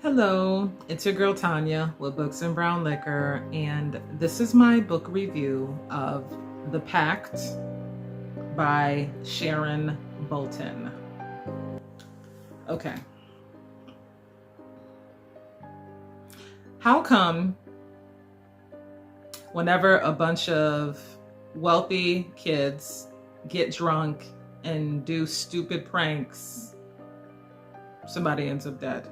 Hello, it's your girl Tanya with Books and Brown Liquor, and this is my book review of The Pact by Sharon Bolton. Okay. How come whenever a bunch of wealthy kids get drunk and do stupid pranks, somebody ends up dead?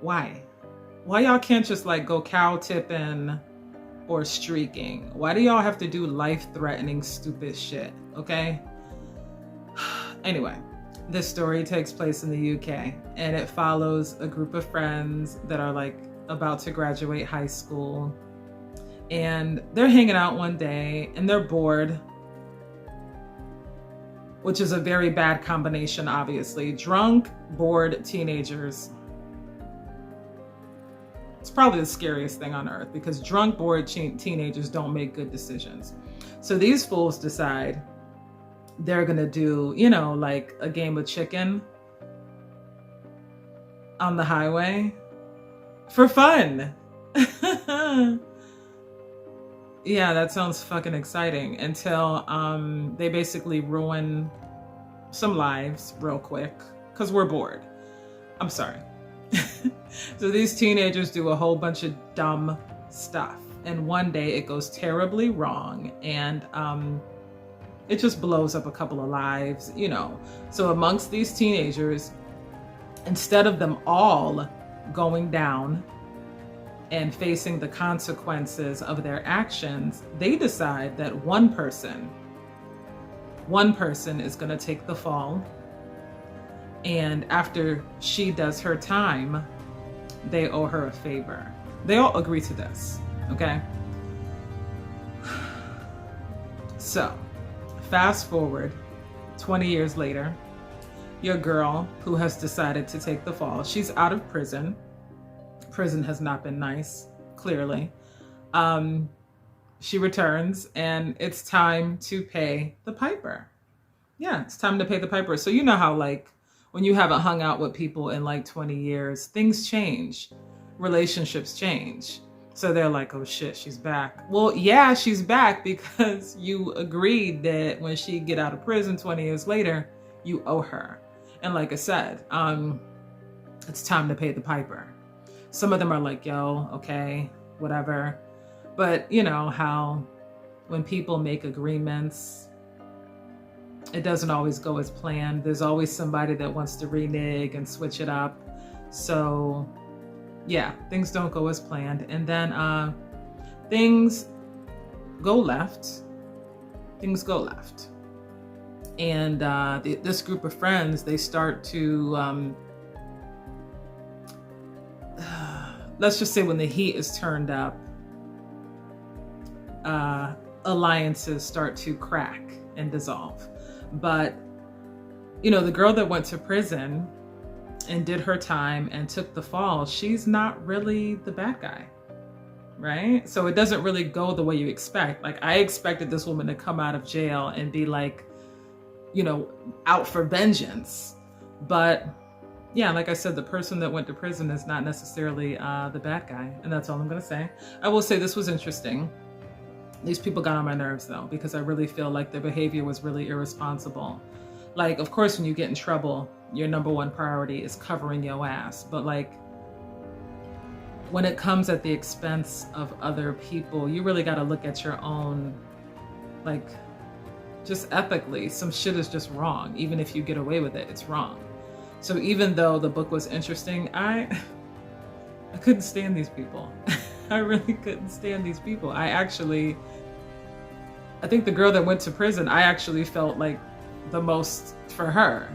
Why? Why y'all can't just like go cow tipping or streaking? Why do y'all have to do life-threatening stupid shit? Okay? Anyway, this story takes place in the UK and it follows a group of friends that are like about to graduate high school, and they're hanging out one day and they're bored, which is a very bad combination, obviously. Drunk, bored teenagers. It's probably the scariest thing on earth because drunk, bored teenagers don't make good decisions. So these fools decide they're gonna do, like a game of chicken on the highway for fun. Yeah, that sounds fucking exciting until they basically ruin some lives real quick because we're bored. I'm sorry. So these teenagers do a whole bunch of dumb stuff, and one day it goes terribly wrong, and it just blows up a couple of lives, So amongst these teenagers, instead of them all going down and facing the consequences of their actions, they decide that one person is going to take the fall. And after she does her time, they owe her a favor. They all agree to this, okay? So, fast forward 20 years later, your girl who has decided to take the fall, she's out of prison. Prison has not been nice, clearly. She returns and it's time to pay the piper. Yeah, it's time to pay the piper. So you know how like, when you haven't hung out with people in like 20 years, things change, relationships change. So they're like, oh shit, she's back. Well, yeah, she's back because you agreed that when she get out of prison 20 years later, you owe her. And like I said, it's time to pay the piper. Some of them are like, yo, okay, whatever. But you know how when people make agreements, it doesn't always go as planned. There's always somebody that wants to renege and switch it up. So yeah, things don't go as planned. And then things go left. And this group of friends, they start to, let's just say when the heat is turned up, alliances start to crack and dissolve. But, the girl that went to prison and did her time and took the fall, she's not really the bad guy, right? So it doesn't really go the way you expect. Like I expected this woman to come out of jail and be like, out for vengeance. But yeah, like I said, the person that went to prison is not necessarily the bad guy. And that's all I'm going to say. I will say this was interesting. These people got on my nerves though, because I really feel like their behavior was really irresponsible. Like, of course, when you get in trouble, your number one priority is covering your ass. But like, when it comes at the expense of other people, you really got to look at your own, like, just ethically, some shit is just wrong. Even if you get away with it, it's wrong. So even though the book was interesting, I couldn't stand these people. I really couldn't stand these people. I think the girl that went to prison, I actually felt like the most for her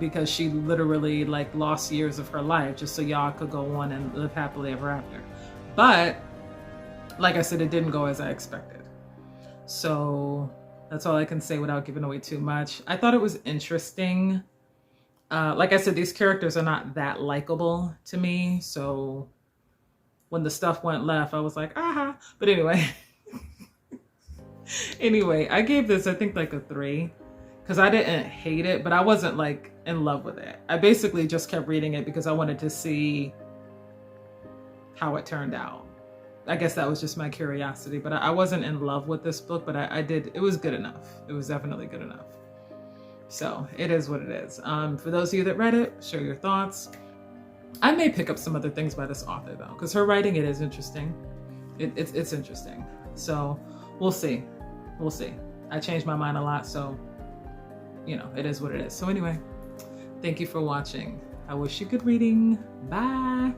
because she literally like lost years of her life just so y'all could go on and live happily ever after. But like I said, it didn't go as I expected. So that's all I can say without giving away too much. I thought it was interesting. Like I said, these characters are not that likable to me. So when the stuff went left, I was like, aha. But anyway, I gave this, I think like a 3. because I didn't hate it, but I wasn't like in love with it. I basically just kept reading it because I wanted to see how it turned out. I guess that was just my curiosity, but I wasn't in love with this book, but I did, it was good enough. It was definitely good enough. So it is what it is. For those of you that read it, share your thoughts. I may pick up some other things by this author though, because her writing, it is interesting. It's interesting. So we'll see. We'll see. I changed my mind a lot, so you know, it is what it is. So anyway, thank you for watching. I wish you good reading. Bye.